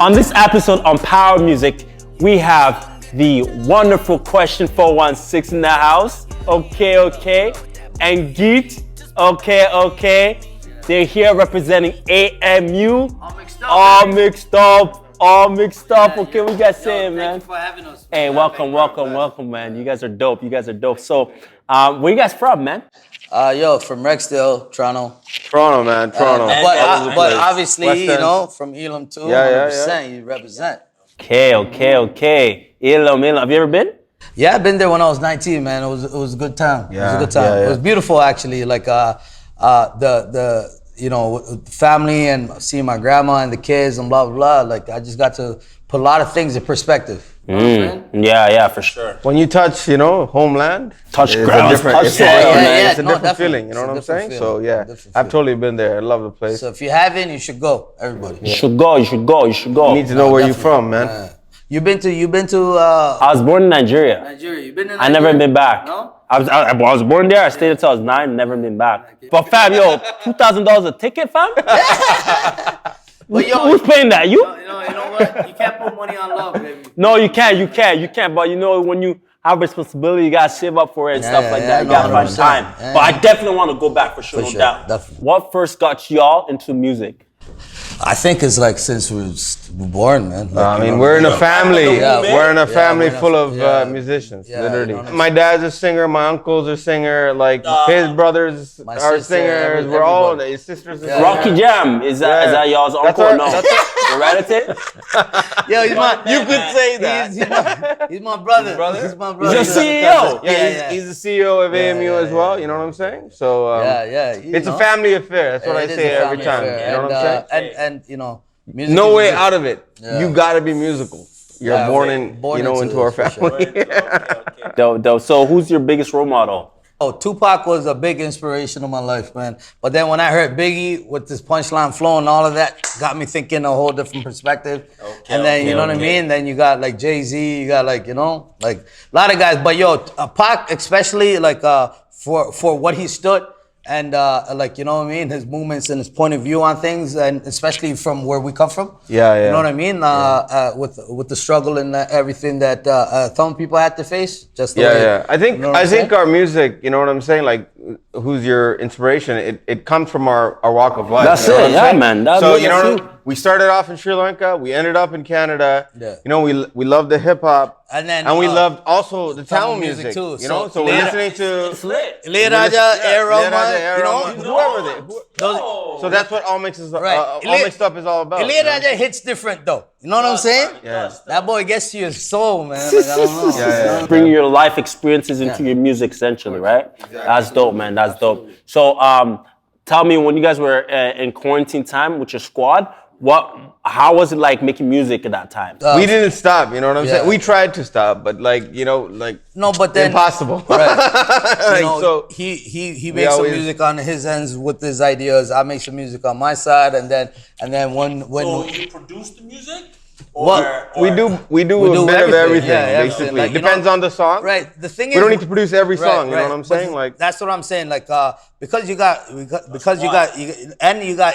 On this episode on Power Music, we have the wonderful Question 416 in the house. Okay. And Geet. Okay. They're here representing AMU. All mixed up. Okay, we got saying, man. Thank you for having us. Hey, welcome, man. You guys are dope. So, where you guys from, man? From Rexdale, Toronto. Toronto, man. But obviously, West End. from E02, Yeah. 100%, you represent. Okay. Ilum. Have you ever been? Yeah, I've been there when I was 19, man. It was a good time. It was a good time. Yeah. It was beautiful, actually. Like the family and seeing my grandma and the kids and blah blah blah. Like I just got to put a lot of things in perspective. Yeah, for sure. When you touch, homeland, Touch it's ground, a different, touch it's soil, a different definitely. feeling. You know what I'm saying? So yeah, I've totally been there. I love the place. So if you haven't, you should go. Everybody. You should go. You need to know where you're from, man. You've been to. I was born in Nigeria. You've been in. I never been back. No. I was born there. I stayed until I was 9. Never been back. But fam, $2,000 a ticket, fam. Who's paying that? You? You know what? You can't put money on love, baby. No, you can't. But when you have responsibility, you gotta save up for it and stuff like that. You gotta find time. Yeah. But I definitely want to go back for sure, no doubt. Definitely. What first got y'all into music? I think it's like since we were born, man. Like, we're in a family. Yeah, we're in a family we're in a- full of yeah. musicians, Yeah, literally. you know, My dad's a singer. My uncle's a singer. Like his brothers my are sister, singers. We're all everybody. his sisters. Yeah. Rocky Jam, is that y'all's uncle or no? Hereditary? Yo, You could say that. He's my brother. He's my brother. He's your CEO. Yeah, he's the CEO of AMU as well. You know what I'm saying? So it's a family affair. That's what I say every time. You know what I'm saying? And music No is way good. out of it. Yeah. You gotta be musical. You're born into our this, for family. Dope. So who's your biggest role model? Oh, Tupac was a big inspiration of my life, man. But then when I heard Biggie with this punchline flow and all of that, got me thinking a whole different perspective. And then, you know what I mean? Then you got like Jay-Z, you got like, like a lot of guys. But Pac especially, like for what he stood and like, you know what I mean? His movements and his point of view on things, and especially from where we come from. Yeah. You know what I mean? With the struggle and everything that some people had to face. Just the way, I think you know what I'm think saying? our music, you know what I'm saying? Like, who's your inspiration? It comes from our walk of life. That's you know it, what I'm saying? man. That's So it. we started off in Sri Lanka. We ended up in Canada. Yeah. We love the hip hop. And then we loved also the Tamil music too. You know, so we're listening to Ilayaraja, whoever. So that's what All Mixed Up is all about. Ilayaraja hits different though. You know what I'm saying? Yeah. That boy gets to your soul, man. Like, I don't know. Bring your life experiences into your music, essentially, right? Exactly. That's dope, man. That's dope. So, tell me, when you guys were in quarantine time with your squad, how was it like making music at that time? We didn't stop, you know what I'm saying? We tried to stop, but no, but then impossible. Right. So he makes some music on his ends with his ideas. I make some music on my side, and then when So you produce the music? we do a bit of everything, basically. Like, it depends on the song. Right. The thing is, we don't need to produce every song. You know right. what I'm saying? But Like that's what I'm saying. Like because you got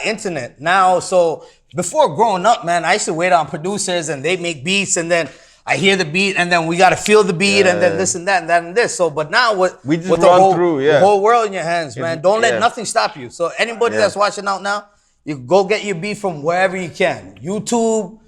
internet now. So before growing up, man, I used to wait on producers and they make beats, and then I hear the beat, and then we got to feel the beat, and then this and that and that and this. So, but now we just with run through, the whole world in your hands, man. Don't let yeah. nothing stop you. So anybody that's watching out now, you go get your beat from wherever you can. YouTube.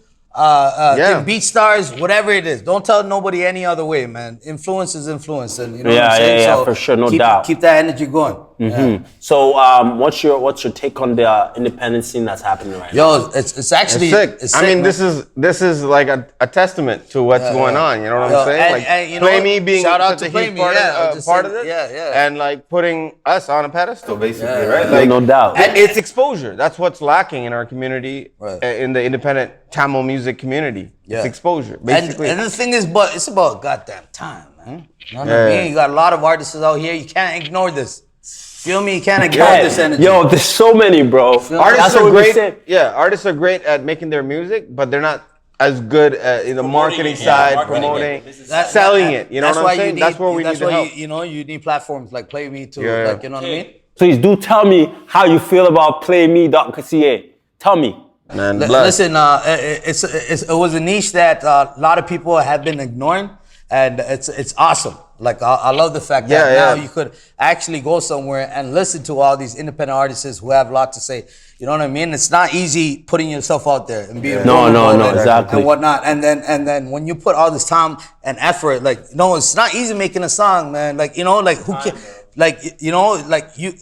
Beat stars, whatever it is. Don't tell nobody any other way, man. Influence is influence, and you know what I'm saying? Yeah, for sure, no doubt. Keep that energy going. Mm-hmm. So, what's your take on the independent scene that's happening right now? Yo, it's actually sick. It's I sick, mean, man. this is like a testament to what's going on. You know what I'm saying? Like you know playmi being shout out such to a huge playmi, part of it. Yeah. And like putting us on a pedestal, basically, right? Like, no doubt. And it's exposure. That's what's lacking in our community, Right. In the independent Tamil music community. Yeah. It's exposure, basically. And the thing is, but it's about goddamn time, man. You know what I mean? You got a lot of artists out here. You can't ignore this. Feel me? You can't ignore this energy. Yo, there's so many, bro. Artists are great. Yeah, artists are great at making their music, but they're not as good in the marketing side, promoting, selling it. You know what I'm saying? That's where we need to help. You need platforms like playmi to, like, you know what I mean? Please do tell me how you feel about playmi.ca. Tell me. man. Listen, it was a niche that a lot of people have been ignoring, and it's awesome. Like I love the fact that now you could actually go somewhere and listen to all these independent artists who have a lot to say. You know what I mean? It's not easy putting yourself out there and being exactly, and whatnot. And then when you put all this time and effort, like it's not easy making a song, man. Like like who can, like you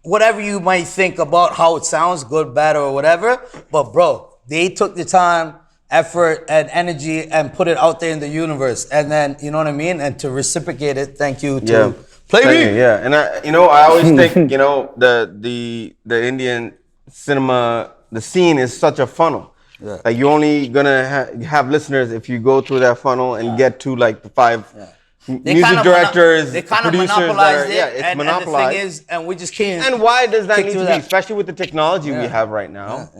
whatever you might think about how it sounds, good, bad, or whatever. But bro, they took the time, effort, and energy and put it out there in the universe. And then you know what I mean? And to reciprocate it, thank you to playmi. Yeah, and I always think the Indian cinema, the scene is such a funnel. Yeah. Like you're only gonna have listeners if you go through that funnel and get to like the 5 music directors, they kind of producers. monopolized it. Yeah, it's monopolized. And the thing is, and we just can't. And why does that need to be? Especially with the technology we have right now.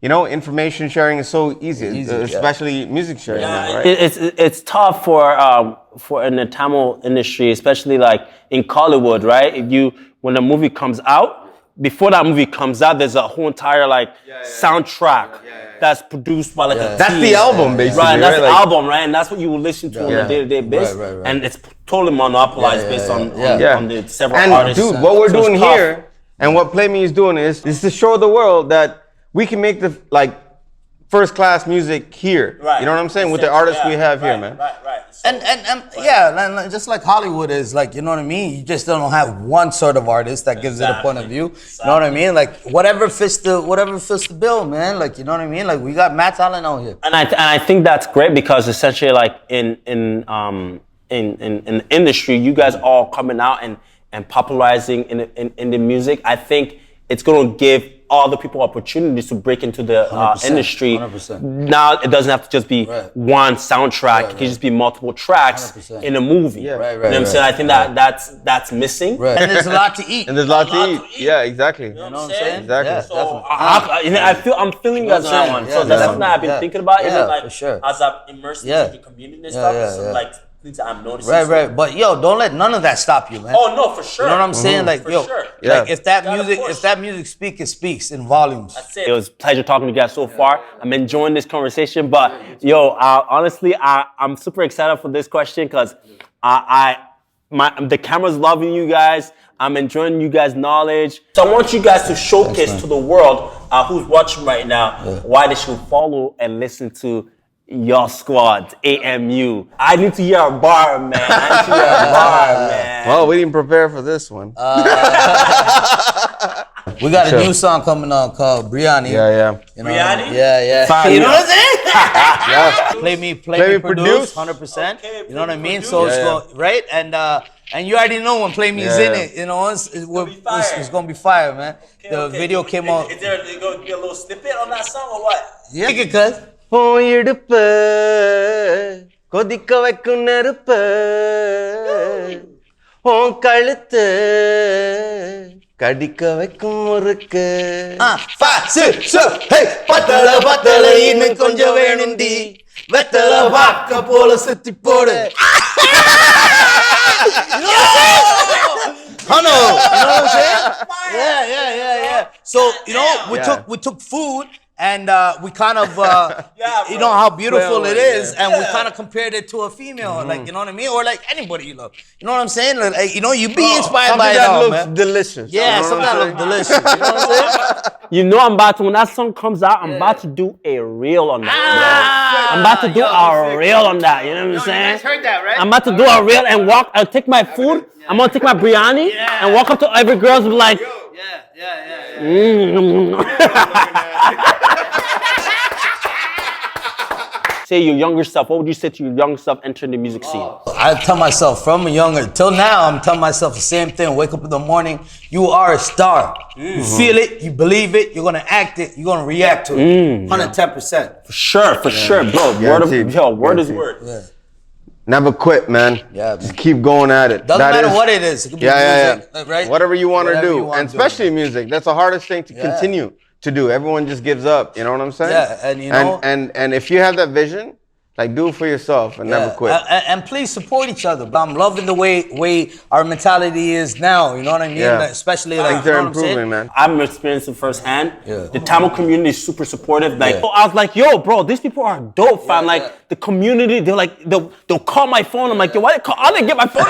Information sharing is so easy, especially music sharing. Now, right? It's tough for in the Tamil industry, especially like in Hollywood, right? When the movie comes out. Before that movie comes out, there's a whole entire soundtrack that's produced by like a That's team. the album, basically. Right, that's the album, right? And that's what you will listen to on a day-to-day basis. Right. And it's totally monopolized based on the several artists. Dude, what we're doing here and what playmi is doing is to show the world that we can make the first class music here. Right. You know what I'm saying? With the artists we have here, man. Right. So, and just like Hollywood is, like, you know what I mean? You just don't have one sort of artist that gives it a point of view. Exactly. You know what I mean? Like whatever fits the bill, man. Like, you know what I mean? Like we got mad talent out here. And I think that's great because essentially like in the industry, you guys all coming out and popularizing in the music. I think it's gonna give all the people opportunities to break into the industry. 100%. Now it doesn't have to just be one soundtrack. It can just be multiple tracks 100%. in a movie. You know what I'm saying? I think that's missing. Right. And there's a lot to eat. And there's a lot to eat. Yeah, exactly. You know what I'm saying? Exactly. Yeah, so I'm feeling you guys on that one. So that's something I've been thinking about. For sure. As I've immersed into the community and stuff, so like things that I'm noticing. Right. But don't let none of that stop you, man. Oh no, for sure. You know what I'm saying? Like, for yo, sure. like if that music speaks, it speaks in volumes. That's It was a pleasure talking to you guys so far. I'm enjoying this conversation, but honestly, I'm super excited for this question because the camera's loving you guys. I'm enjoying you guys' knowledge. So I want you guys to showcase to the world who's watching right now why they should follow and listen to your squad, AMU. I need to hear a bar, man. Well, we didn't prepare for this one. We got a new song coming on called Biryani. Yeah. You know, Biryani? Yeah. You know what I'm saying? Playmi produce 100%. Okay, you know what I mean? produce. So it's going right, and you already know when playmi's in it. You know, it's gonna be fire, man. The video came out. Is there going to be a little snippet on that song or what? Yeah, cuz. இடுப்பு கொதிக்க வைக்கும் நெருப்பு உன் கழுத்து கடிக்க வைக்கும் முறுக்கு பத்தல இன்னும் கொஞ்சம் வேணுண்டி வெத்தல வாக்க போல சுத்தி போடு I know. You know what I'm saying? Yeah. So, we took food and we kind of, you know how beautiful it is, and we kind of compared it to a female, like, you know what I mean? Or like anybody you love. You know what I'm saying? Like, you be inspired by it all, looks man. delicious. Yeah, something that looks delicious. You know what I'm saying? You know when that song comes out, I'm about to do a reel on that, bro. I'm about to do a reel on that, you know what I'm saying? You guys heard that, right? I'm about to do a reel and I'll take my food, I'm gonna take my biryani and walk up to every girl and be like, Say your younger self, what would you say to your younger self entering the music scene? I tell myself from a younger till now, I'm telling myself the same thing. Wake up in the morning, you are a star. You feel it, you believe it, you're gonna act it, you're gonna react to it. 110%. For sure, bro. Word is word. Yeah. Never quit, man. Yeah, just keep going at it. Doesn't matter what it is. It could be music, right? Whatever you want to do, and especially music. That's the hardest thing to continue to do. Everyone just gives up. You know what I'm saying? Yeah, and you know, and if you have that vision, Like, do it for yourself and never quit. And please support each other. But I'm loving the way our mentality is now. You know what I mean? Yeah. Especially like, they're you know what I'm saying? improving, man. I'm experiencing firsthand. Yeah. The Tamil community is super supportive. Like, I was like, yo, bro, these people are dope, fam. Like, the community, they're like, they'll call my phone. I'm like, yo, why they call? I didn't get my phone.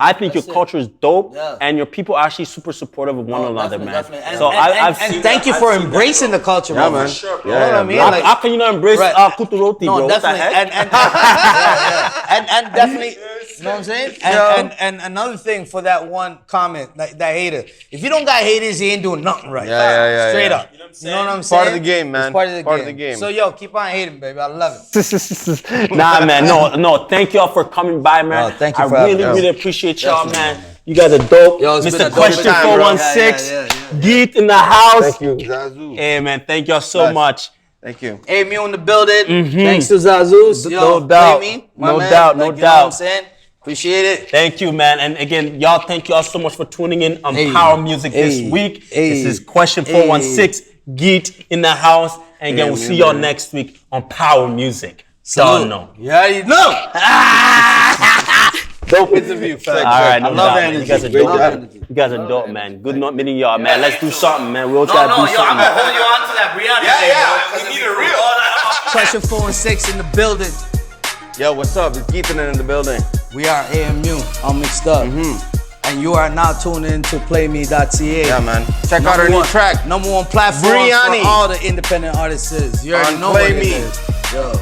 I think your culture is dope, and your people are actually super supportive of one another, man. Definitely. So I've and seen thank you for embracing the culture, Yeah, bro. man. For sure, bro. You know what I mean? Like, how can you not embrace kuturoti, no, bro? What the definitely. heck? And definitely, you know what I'm saying? And another thing for that one comment, that hater. If you don't got haters, you ain't doing nothing right. Yeah. Straight up. You know what I'm saying? Part of the game, man. It's part of the Part game. of the game. So yo, keep on hating, baby. I love it. Nah, man, no. Thank y'all for coming by, man. Oh, thank you I for having really us. appreciate y'all, Definitely, man. You guys are dope. Yo, it's been a Mr. dope Question time, bro. 416, Geet in the house. Thank you, ZaZu. Hey, man, thank y'all so much. Thank you. Hey, me in the building. Thanks to ZaZu. No doubt. No doubt. You know what I'm saying? Appreciate it. Thank you, man. And again, y'all, thank y'all so much for tuning in on Power Music this week. This is Question 416, Geet in the house. And again, we'll see y'all next week on Power Music. Don't know. Yeah, you know. Dope interview, fam. All right, no I love doubt, energy. man. You guys are Great dope. job. You guys are dope, man. Good not meeting y'all, man. Let's do something, man. We all No, gotta do yo, I'm something. gonna hold you on to that Brianna thing, bro. We need a real. Question 416 in the building. Yo, what's up? It's Geerthanan in the building. We are AMU. I'm mixed up. And you are now tuning into playmi.ca. Yeah, man. Check out our new track. #1 platform Brianna. for all the independent artists. You already On know what Play it Me. is. Yo.